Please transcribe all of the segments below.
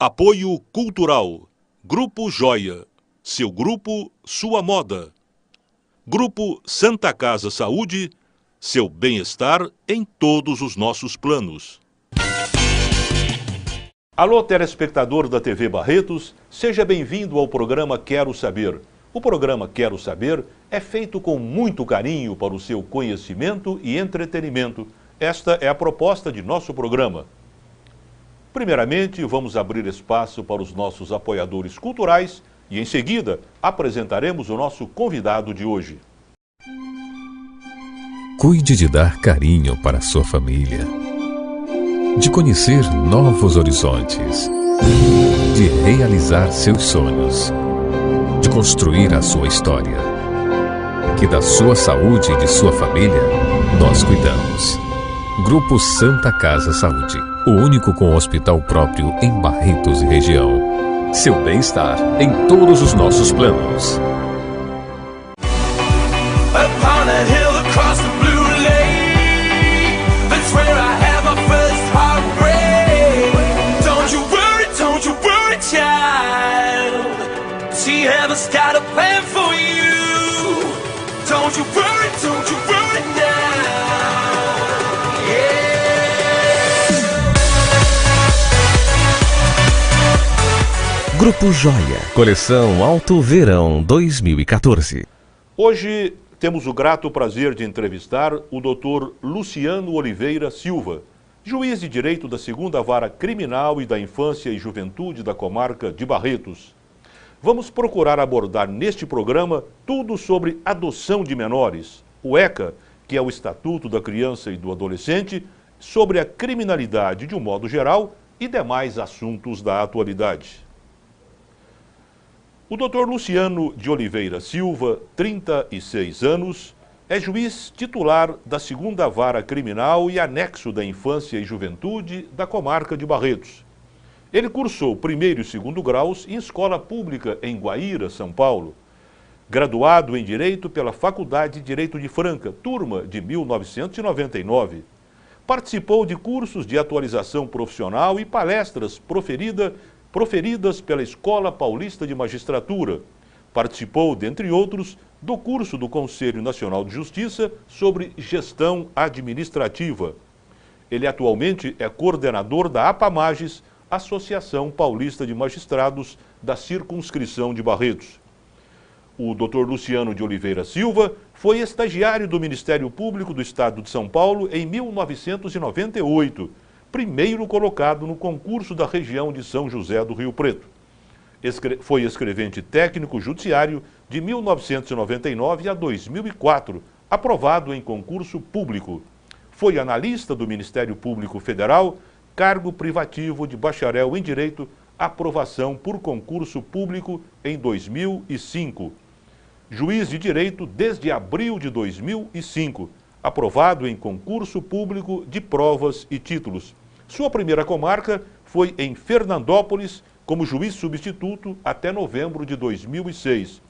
Apoio Cultural. Grupo Joia. Seu grupo, sua moda. Grupo Santa Casa Saúde. Seu bem-estar em todos os nossos planos. Alô, telespectador da TV Barretos, seja bem-vindo ao programa Quero Saber. O programa Quero Saber é feito com muito carinho para o seu conhecimento e entretenimento. Esta é a proposta de nosso programa. Primeiramente, vamos abrir espaço para os nossos apoiadores culturais e, em seguida, apresentaremos o nosso convidado de hoje. Cuide de dar carinho para a sua família, de conhecer novos horizontes, de realizar seus sonhos, de construir a sua história. Que da sua saúde e de sua família, nós cuidamos. Grupo Santa Casa Saúde, o único com hospital próprio em Barretos e região. Seu bem-estar em todos os nossos planos. Grupo Joia, coleção Alto Verão 2014. Hoje temos o grato prazer de entrevistar o Dr. Luciano Oliveira Silva, juiz de direito da 2ª Vara Criminal e da Infância e Juventude da Comarca de Barretos. Vamos procurar abordar neste programa tudo sobre adoção de menores, o ECA, que é o Estatuto da Criança e do Adolescente, sobre a criminalidade de um modo geral e demais assuntos da atualidade. O Dr. Luciano de Oliveira Silva, 36 anos, é juiz titular da 2ª Vara Criminal e anexo da Infância e Juventude da Comarca de Barretos. Ele cursou 1º e 2º graus em escola pública em Guaíra, São Paulo. Graduado em Direito pela Faculdade de Direito de Franca, turma de 1999. Participou de cursos de atualização profissional e palestras proferidas pela Escola Paulista de Magistratura. Participou, dentre outros, do curso do Conselho Nacional de Justiça sobre Gestão Administrativa. Ele atualmente é coordenador da APAMAGES, Associação Paulista de Magistrados da Circunscrição de Barretos. O Dr. Luciano de Oliveira Silva foi estagiário do Ministério Público do Estado de São Paulo em 1998, primeiro colocado no concurso da região de São José do Rio Preto. Foi escrevente técnico judiciário de 1999 a 2004, aprovado em concurso público. Foi analista do Ministério Público Federal, cargo privativo de bacharel em Direito, aprovação por concurso público em 2005. Juiz de Direito desde abril de 2005, aprovado em concurso público de provas e títulos. Sua primeira comarca foi em Fernandópolis, como juiz substituto até novembro de 2006.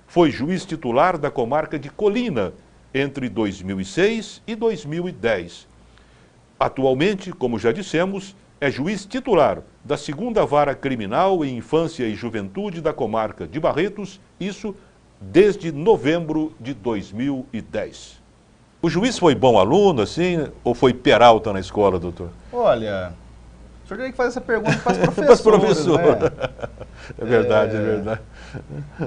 Foi juiz titular da comarca de Colina entre 2006 e 2010. Atualmente, como já dissemos, é juiz titular da 2ª Vara Criminal em Infância e Juventude da Comarca de Barretos, isso desde novembro de 2010. O juiz foi bom aluno, assim, ou foi peralta na escola, doutor? Olha, o senhor tem que fazer essa pergunta para os professores, né? É verdade, é verdade.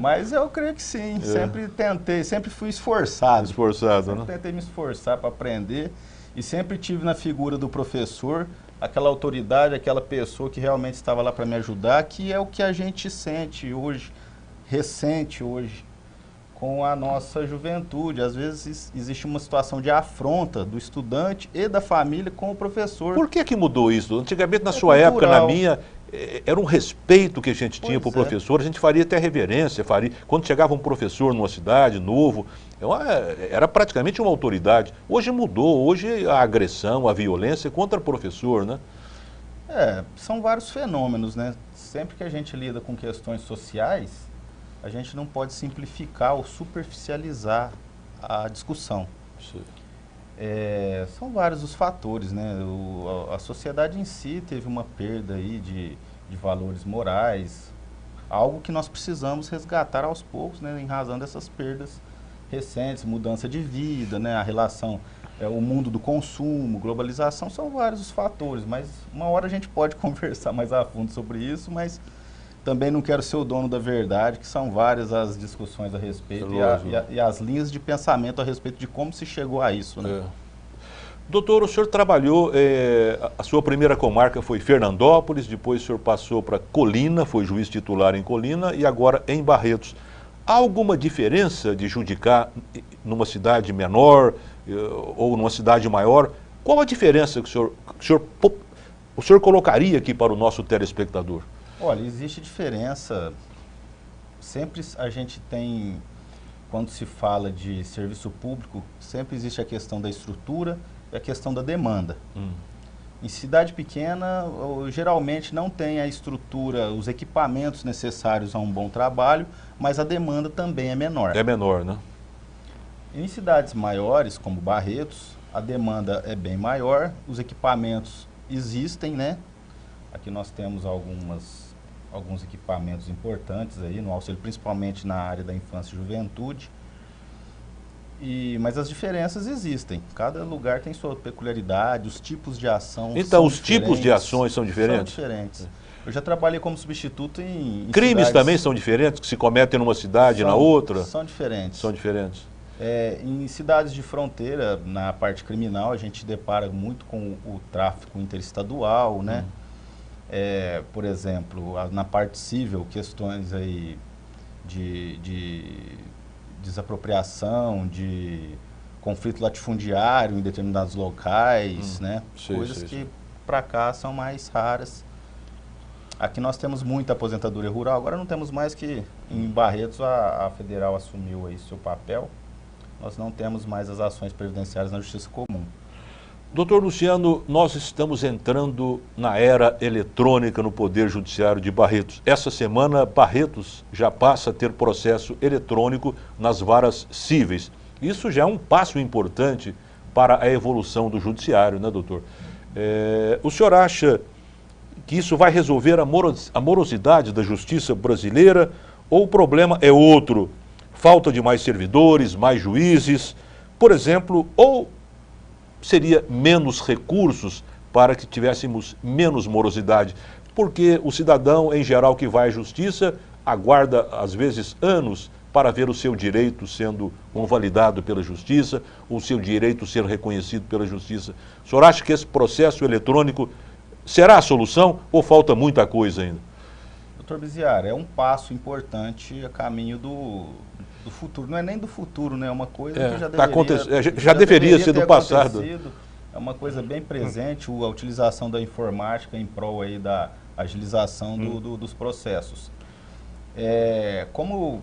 Mas eu creio que sim, sempre tentei, sempre fui esforçado. Esforçado, né? Tentei me esforçar para aprender e sempre tive na figura do professor aquela autoridade, aquela pessoa que realmente estava lá para me ajudar, que é o que a gente sente hoje, recente hoje, com a nossa juventude. Às vezes existe uma situação de afronta do estudante e da família com o professor. Por que mudou isso? Antigamente, na sua época, na minha, era um respeito que a gente tinha para o professor, a gente faria até reverência, quando chegava um professor numa cidade, novo, era praticamente uma autoridade. Hoje mudou, hoje a agressão, a violência contra o professor, né? São vários fenômenos, né? Sempre que a gente lida com questões sociais, a gente não pode simplificar ou superficializar a discussão. São vários os fatores, né? A sociedade em si teve uma perda aí de valores morais, algo que nós precisamos resgatar aos poucos, né, em razão dessas perdas recentes, mudança de vida, né, a relação, o mundo do consumo, globalização, são vários os fatores, mas uma hora a gente pode conversar mais a fundo sobre isso, mas também não quero ser o dono da verdade, que são várias as discussões a respeito e as linhas de pensamento a respeito de como se chegou a isso, né? Doutor, o senhor trabalhou, a sua primeira comarca foi Fernandópolis, depois o senhor passou para Colina, foi juiz titular em Colina e agora em Barretos. Há alguma diferença de judicar numa cidade menor ou numa cidade maior? Qual a diferença que o senhor colocaria aqui para o nosso telespectador? Olha, existe diferença. Sempre a gente tem, quando se fala de serviço público, sempre existe a questão da estrutura e a questão da demanda. Em cidade pequena, geralmente não tem a estrutura, os equipamentos necessários a um bom trabalho, mas a demanda também é menor. É menor, né? Em cidades maiores, como Barretos, a demanda é bem maior, os equipamentos existem, né? Aqui nós temos alguns equipamentos importantes aí no auxílio, principalmente na área da infância e juventude. Mas as diferenças existem. Cada lugar tem sua peculiaridade, os tipos de ação Então, os tipos de ações são diferentes? São diferentes. Eu já trabalhei como substituto em crimes cidades... também são diferentes, que se cometem numa cidade e na outra? São diferentes. São diferentes. Em cidades de fronteira, na parte criminal, a gente depara muito com o tráfico interestadual, né? Por exemplo, na parte civil, questões aí de desapropriação, de conflito latifundiário em determinados locais, né? Coisas que para cá são mais raras. Aqui nós temos muita aposentadoria rural, agora não temos mais, que em Barretos a federal assumiu aí seu papel, nós não temos mais as ações previdenciárias na justiça comum. Doutor Luciano, nós estamos entrando na era eletrônica no Poder Judiciário de Barretos. Essa semana, Barretos já passa a ter processo eletrônico nas varas cíveis. Isso já é um passo importante para a evolução do judiciário, né, doutor? O senhor acha que isso vai resolver a morosidade da justiça brasileira ou o problema é outro? Falta de mais servidores, mais juízes, por exemplo, ou seria menos recursos para que tivéssemos menos morosidade? Porque o cidadão, em geral, que vai à justiça, aguarda, às vezes, anos para ver o seu direito sendo convalidado pela justiça, o seu direito ser reconhecido pela justiça. O senhor acha que esse processo eletrônico será a solução ou falta muita coisa ainda? Doutor Biziar, é um passo importante a caminho do futuro. Não é nem do futuro, né? É uma coisa que já deveria ser do passado. É uma coisa bem presente, a utilização da informática em prol aí da agilização dos processos. Como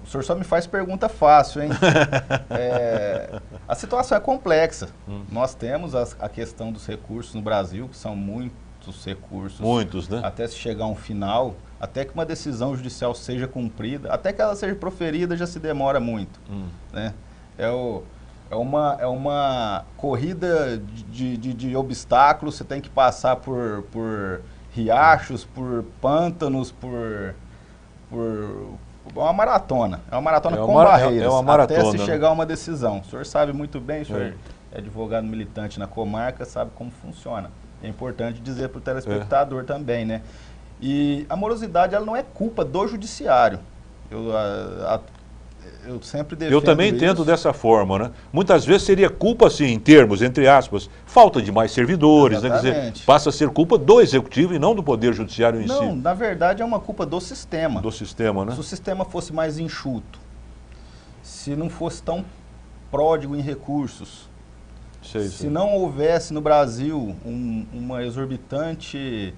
o senhor só me faz pergunta fácil, hein? A situação é complexa. Nós temos a questão dos recursos no Brasil, que são muitos recursos. Muitos, né? Até se chegar a um final, até que uma decisão judicial seja cumprida, até que ela seja proferida, já se demora muito. Né? É uma corrida de obstáculos, você tem que passar por riachos, por pântanos, por uma maratona. É uma maratona com barreiras, até se chegar a uma decisão. O senhor sabe muito bem, o senhor é advogado militante na comarca, sabe como funciona. É importante dizer para o telespectador também, né? E a morosidade, ela não é culpa do judiciário. Eu sempre defendo. Eu também entendo dessa forma, né? Muitas vezes seria culpa, assim, em termos, entre aspas, falta de mais servidores, né? Quer dizer, passa a ser culpa do executivo e não do Poder Judiciário em si. Não, na verdade é uma culpa do sistema. Do sistema, né? Se o sistema fosse mais enxuto, se não fosse tão pródigo em recursos, se não houvesse no Brasil uma exorbitante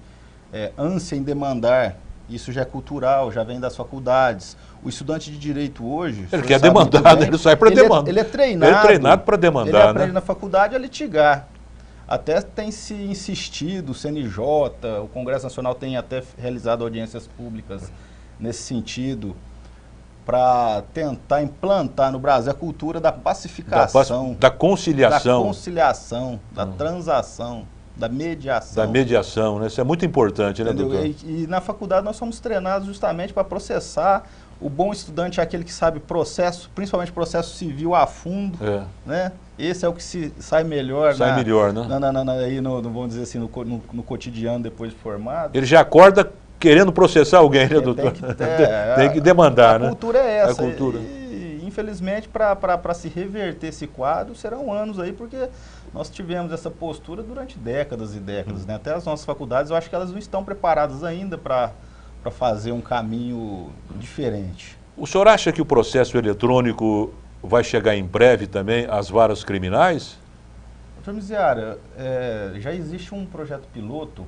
ânsia em demandar, isso já é cultural, já vem das faculdades. O estudante de direito hoje... Ele quer demandar, ele sai para demandar. Ele é treinado para demandar, ele aprende, né? Na faculdade a litigar. Até tem se insistido, o CNJ, o Congresso Nacional tem até realizado audiências públicas nesse sentido, para tentar implantar no Brasil a cultura da pacificação, da conciliação, da transação. da mediação. Da mediação, né? Isso é muito importante, né, Entendeu? doutor? E na faculdade nós somos treinados justamente para processar. O bom estudante é aquele que sabe processo, principalmente processo civil a fundo, né? Esse é o que sai melhor. Sai melhor, né? Aí vamos dizer assim, no cotidiano depois de formado. Ele já acorda querendo processar alguém, né, doutor? Tem que demandar, né? A cultura é essa. A cultura. E infelizmente, para se reverter esse quadro, serão anos aí, porque nós tivemos essa postura durante décadas e décadas, né? Até as nossas faculdades, eu acho que elas não estão preparadas ainda para fazer um caminho diferente. O senhor acha que o processo eletrônico vai chegar em breve também às varas criminais? Doutor Miziara, já existe um projeto piloto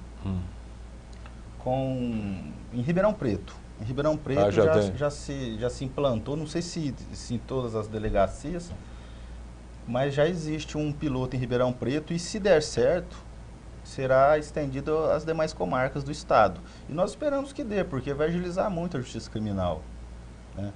em Ribeirão Preto. Em Ribeirão Preto já se implantou, não sei se em todas as delegacias, mas já existe um piloto em Ribeirão Preto e, se der certo, será estendido às demais comarcas do estado. E nós esperamos que dê, porque vai agilizar muito a justiça criminal, né?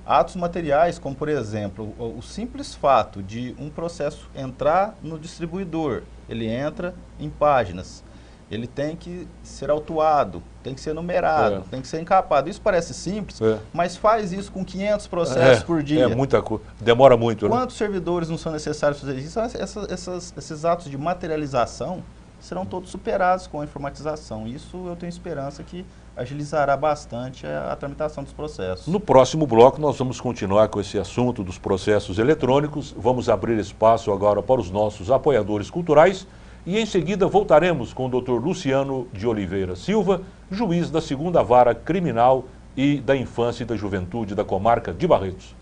Atos materiais, como por exemplo, o simples fato de um processo entrar no distribuidor, ele entra em páginas, ele tem que ser autuado, tem que ser numerado, tem que ser encapado. Isso parece simples, mas faz isso com 500 processos por dia. É muita coisa, demora muito. Quantos servidores não são necessários fazer isso? Esses atos de materialização serão todos superados com a informatização. Isso eu tenho esperança que agilizará bastante a tramitação dos processos. No próximo bloco nós vamos continuar com esse assunto dos processos eletrônicos. Vamos abrir espaço agora para os nossos apoiadores culturais e em seguida voltaremos com o Dr. Luciano de Oliveira Silva, juiz da 2ª Vara Criminal e da Infância e da Juventude da Comarca de Barretos.